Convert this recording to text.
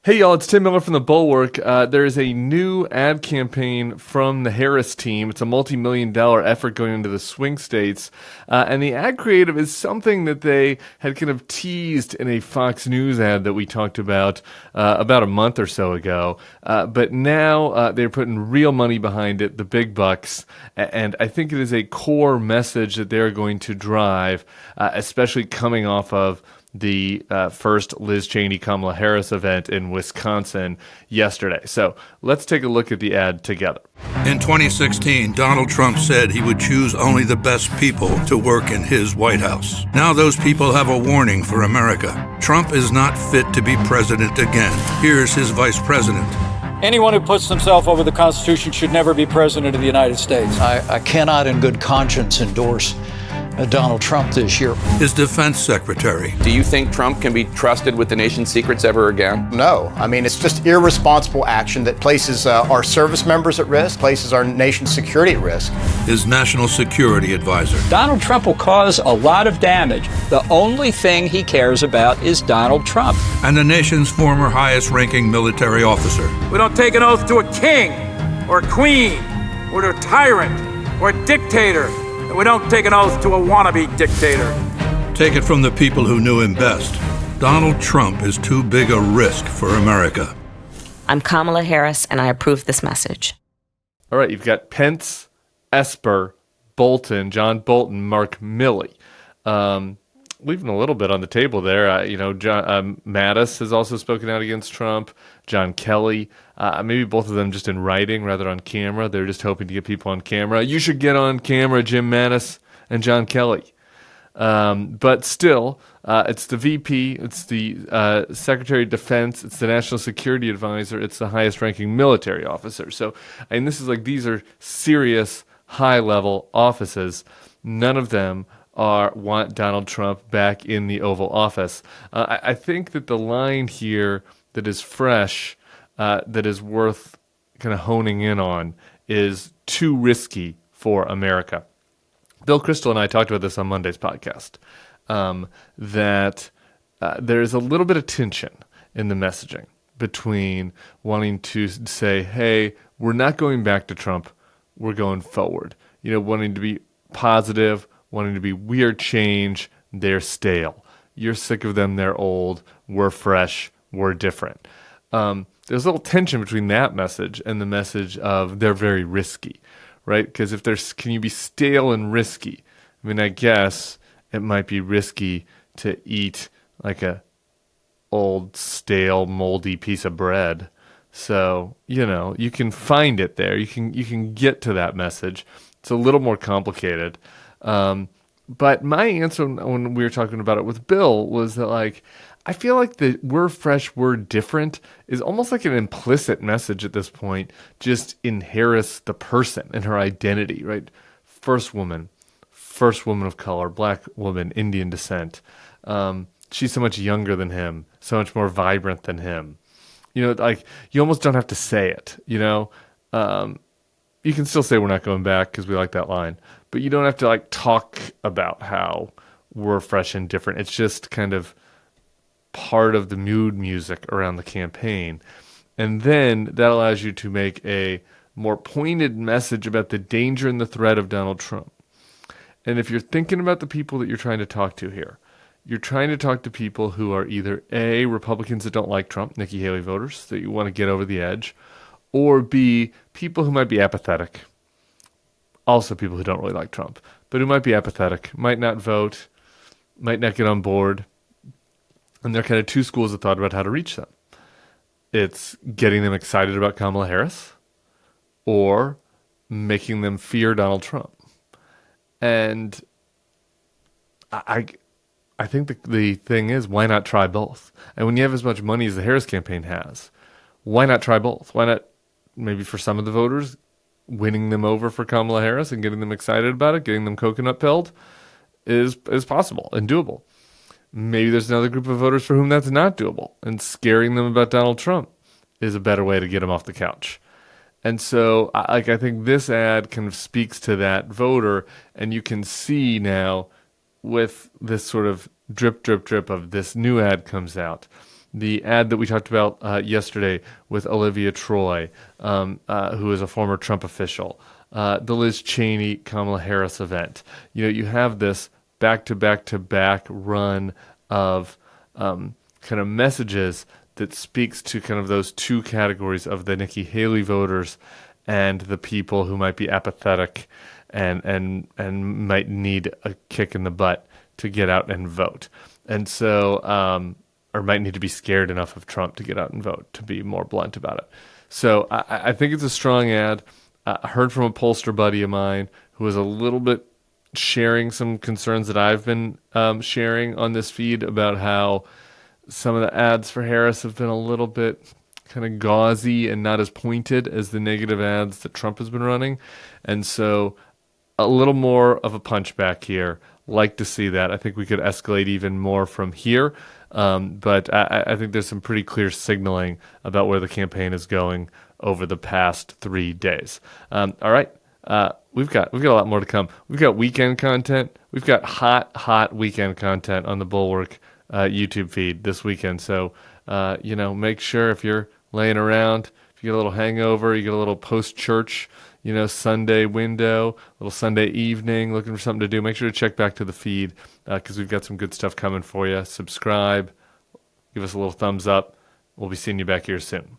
Hey y'all, it's Tim Miller from the Bulwark. There is a new ad campaign from the Harris team. It's a multi-million-dollar effort going into the swing states. And the ad creative is something that they had kind of teased in a Fox News ad that we talked about a month or so ago. But now they're putting real money behind it, the big bucks. And I think it is a core message that they're going to drive, especially coming off of the first Liz Cheney-Kamala Harris event in Wisconsin yesterday. So let's take a look at the ad together. In 2016, Donald Trump said he would choose only the best people to work in his White House. Now those people have a warning for America. Trump is not fit to be president again. Here's his vice president. Anyone who puts himself over the Constitution should never be president of the United States. I cannot in good conscience endorse Donald Trump this year. His defense secretary. Do you think Trump can be trusted with the nation's secrets ever again? No. I mean, it's just irresponsible action that places our service members at risk, places our nation's security at risk. His national security advisor. Donald Trump will cause a lot of damage. The only thing he cares about is Donald Trump. And the nation's former highest-ranking military officer. We don't take an oath to a king or a queen or to a tyrant or a dictator. We don't take an oath to a wannabe dictator. Take it from the people who knew him best. Donald Trump is too big a risk for America. I'm Kamala Harris, and I approve this message. All right, you've got Pence, Esper, Bolton, John Bolton, Mark Milley. Leaving a little bit on the table there. John Mattis has also spoken out against Trump. John Kelly, maybe both of them just in writing rather on camera. They're just hoping to get people on camera. You should get on camera, Jim Mattis and John Kelly. But still, it's the VP, it's the Secretary of Defense, it's the National Security Advisor, it's the highest-ranking military officer. So, and this is these are serious, high-level offices. None of them want Donald Trump back in the Oval Office. I think that the line here that is fresh, that is worth kind of honing in on, is too risky for America. Bill Kristol and I talked about this on Monday's podcast, that there's a little bit of tension in the messaging between wanting to say, hey, we're not going back to Trump, we're going forward. Wanting to be positive, wanting to be weird change, they're stale. You're sick of them, they're old, we're fresh, we're different. There's a little tension between that message and the message of they're very risky, right? Because can you be stale and risky? I mean, I guess it might be risky to eat like a old, stale, moldy piece of bread. So, you can find it there. You can get to that message. It's a little more complicated. But my answer when we were talking about it with Bill was that, I feel like the we're fresh, we're different is almost like an implicit message at this point, just in Harris, the person and her identity, right? First woman of color, black woman, Indian descent. She's so much younger than him, so much more vibrant than him. You almost don't have to say it, You can still say we're not going back because we like that line, but you don't have to talk about how we're fresh and different. It's just kind of part of the mood music around the campaign. And then that allows you to make a more pointed message about the danger and the threat of Donald Trump. And if you're thinking about the people that you're trying to talk to here, you're trying to talk to people who are either A, Republicans that don't like Trump, Nikki Haley voters, that you want to get over the edge, or B, people who might be apathetic. Also people who don't really like Trump, but who might be apathetic, might not vote, might not get on board. And there are kind of two schools of thought about how to reach them. It's getting them excited about Kamala Harris or making them fear Donald Trump. And I think the thing is, why not try both? And when you have as much money as the Harris campaign has, why not try both? Why not, maybe for some of the voters, winning them over for Kamala Harris and getting them excited about it, getting them coconut pilled is possible and doable. Maybe there's another group of voters for whom that's not doable, and scaring them about Donald Trump is a better way to get them off the couch. And so I think this ad kind of speaks to that voter, and you can see now with this sort of drip of this new ad comes out, the ad that we talked about yesterday with Olivia Troy, who is a former Trump official, the Liz Cheney, Kamala Harris event. You have this back-to-back-to-back run of kind of messages that speaks to kind of those two categories of the Nikki Haley voters and the people who might be apathetic and might need a kick in the butt to get out and vote. And so, or might need to be scared enough of Trump to get out and vote, to be more blunt about it. So I think it's a strong ad. I heard from a pollster buddy of mine who was a little bit sharing some concerns that I've been sharing on this feed about how some of the ads for Harris have been a little bit kind of gauzy and not as pointed as the negative ads that Trump has been running. And so a little more of a punchback here. Like to see that. I think we could escalate even more from here. But I think there's some pretty clear signaling about where the campaign is going over the past 3 days. All right. We've got a lot more to come. We've got weekend content. We've got hot weekend content on the Bulwark YouTube feed this weekend. So, make sure if you're laying around, if you get a little hangover, you get a little post-church, Sunday window, a little Sunday evening, looking for something to do, make sure to check back to the feed because we've got some good stuff coming for you. Subscribe, give us a little thumbs up. We'll be seeing you back here soon.